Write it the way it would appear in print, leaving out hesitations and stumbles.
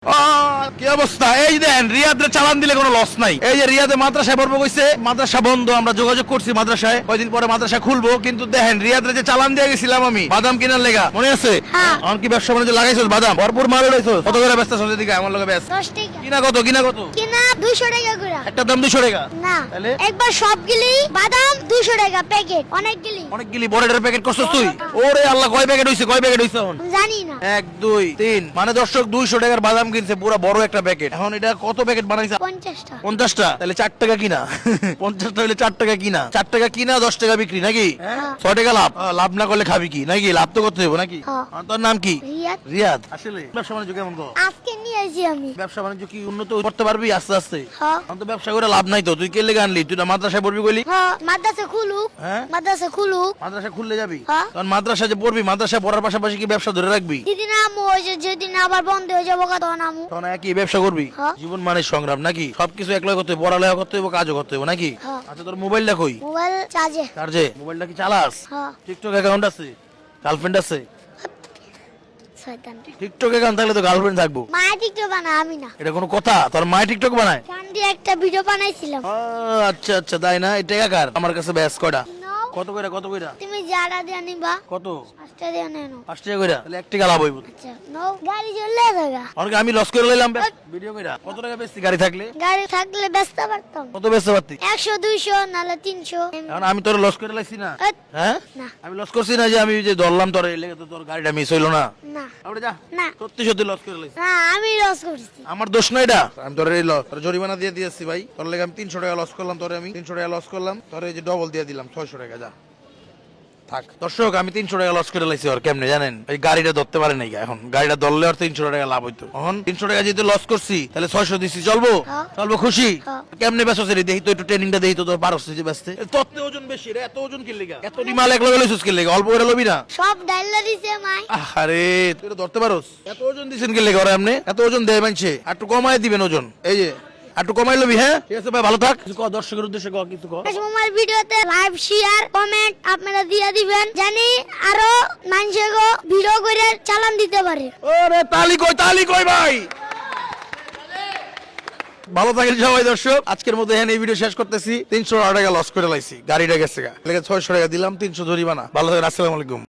কি অবস্থা? এই দেন রিয়াদে চালান দিলে কোনো লস নাই। এই যে রিয়াদে মাদ্রাসায় পড়বো কইছে, মাদ্রাসা বন্ধ। আমরা যোগাযোগ করছি মাদ্রাসায়, কয়দিন পরে মাদ্রাসা খুলবো। কিন্তু দেখেন রিয়াদে যে চালান দিয়ে গেছিলাম আমি বাদাম কেনার লেগা, মনে আছে? আমার কি ব্যবসা বাণিজ্য লাগাইছো? বাদাম ভরপুর মাল উড়াইছো। কত করে ব্যস্ত সব দিকে আমার লগে ব্যস্ত? 10 টাকা। কিনা কত? কিনা কত? কিনা 200 টাকা করে। একটা দাম 200 টাকা? না, তাহলে একবার সবগুলি বাদাম 200 টাকা প্যাকেট, অনেকগুলি। অনেকগুলি বড়ের প্যাকেট করছস তুই? ওরে আল্লাহ, কয় প্যাকেট হইছে? কয় প্যাকেট হইছে এখন? জানি না। 1 2 3 মানে দর্শক 200 টাকার বাদাম কিনছে, পুরো বড় একটা প্যাকেট। এখন এটা কত প্যাকেট বানাইছে? 50 টাকা। 50টা? তাহলে 4 টাকা কিনা। 50টা হইলে 4 টাকা কিনা, 4 টাকা কিনা 10 টাকা বিক্রি নাকি? 6 টাকা লাভ। লাভ না করলে খাবি কি নাকি? লাভ তো করতে হবে নাকি? আর তোর নাম কি? রিয়াদ। রিয়াদ। আসলে ব্যবসা বাণিজ্য কেমন গো? আজকে নিয়ে আসি আমি। ব্যবসা বাণিজ্য কি উন্নত করতে পারবি আস্তে আস্তে? হ্যাঁ। এখন তো ব্যবসা করে লাভ নাই তো। তুই কে লেগে আনলি? তুই না মাদ্রাসায় পড়বি কইলি? হ্যাঁ, মাদ্রাসা খুলুক। হ্যাঁ? মাদ্রাসা খুলুক। মাদ্রাসা খুললে যাবি? হ্যাঁ। কারণ মাদ্রাসা যে পড়বি, মাদ্রাসায় পড়ার পাশাপাশি কি ব্যবসা ধরে রাখবি? যেদিন আমু ওই যে যেদিন আবার বন্ধ হয়ে যাবো তখন আমু। তখন একই ব্যবসা করবি? হ্যাঁ। জীবন মানে সংগ্রাম নাকি? সবকিছু একলা করতে হবে, পড়ালেখা করতে হবে, কাজও করতে হবে নাকি? হ্যাঁ। আচ্ছা, তোর মোবাইলটা কই? মোবাইল চার্জে। চার্জে? মোবাইলটা কি চালাস? হ্যাঁ। টিকটক অ্যাকাউন্ট আছে? গার্লফ্রেন্ড আছে? শয়তান। টিকটক অ্যাকাউন্ট থাকলে তো গার্লফ্রেন্ড থাকবো। মা টিকটক বানা, আমি না। এটা কোনো কথা? তোর মায়ের টিকটক বানায়? গান দিয়ে একটা ভিডিও বানাইছিলাম। আচ্ছা আচ্ছা, তাই না? এটা কার? আমার কাছে ব্যাস কয়টা? নাও, কত কইরা? কত কইরা? তুমি যারা দিয়ে নিবা কত? 5 টাকা দিয়ে নেনো। 5 টাকা কইরা? তাহলে 1 টাকা লাভ হইব। আচ্ছা, নাও, গাড়ি চলে যাবে। অনেকে আমি লস করে লইলাম ভিডিও কইরা। কত টাকা বেচতি গাড়ি থাকলে? গাড়ি থাকলে বেচতে পারতাম। কত বেচতে পারতি? 100 200 নালে 300। এখন আমি তোর লস করে লাইছি না? এত, হ্যাঁ? না আমি লস করছি না যে আমি যে ধরলাম তোর, এই লেগে তো তোর গাড়িটা মিস হইলো না। না আরে যা, না সত্যি সত্যি লস করে লাইছি। না, আমি লস করছি। আমার দোষ না এটা। আমি তোর এই তোর জরিমানা দিয়ে দিয়েছি ভাই। তোর লেগে আমি 300 টাকা লস করলাম, তোরে আমি 300 টাকা লস করলাম, তোর এই যে ডবল দিয়ে দিলাম 600 টাকা। যা থাক। দর্শক, আমি 300 টাকা লস করে লাইছি। ওর কেমনে জানেন? এই গাড়িটা ধরতে পারে নাই। এখন গাড়িটা ধরলে আর 300 টাকা লাভ হইতো। এখন 300 টাকা যেহেতু লস করছি, তাহলে 600 দিছি, চলবো? হ্যাঁ। চলবো, খুশি? হ্যাঁ। কেমনে বেচছ রে? দেখি তো একটু ট্রেনিংটা দেখি তো। তোর 1200 যে বেচতে, তোর তো ওজন বেশি রে। এত ওজন কি লাগা? এত মাল একলা লইছিস কি লাগা? অল্প করে লবি না? সব ডাইলা দিছে মাই। আরে তুই তো ধরতে পারোস? এত ওজন দিছেন কি লাগা? ওরা এমনি এত ওজন দেয় মানছে? আর একটু কমায় দিবেন ওজন। এই যে একটু কমাই লবি। হ্যাঁ, ঠিক আছে ভাই, ভালো থাক। কিছু কও দর্শকের উদ্দেশ্যে, কও কিছু কও। আমার ভিডিওতে লাইভ শেয়ার কমেন্ট আপনারা দিয়ে দিবেন, জানি আরো মানুষগো ভিডিও করে চালান দিতে পারে। ওরে তালি কই, তালি কই ভাই। ভালো থাকেন সবাই দর্শক। আজকের মতো এখানে এই ভিডিও শেষ করতেছি। 300 টাকা লস করে লাইছি, গাড়িটা গেছে গা। 600 টাকা দিলাম, 300 জরিমানা। ভালো থাকেন, আসসালামু আলাইকুম।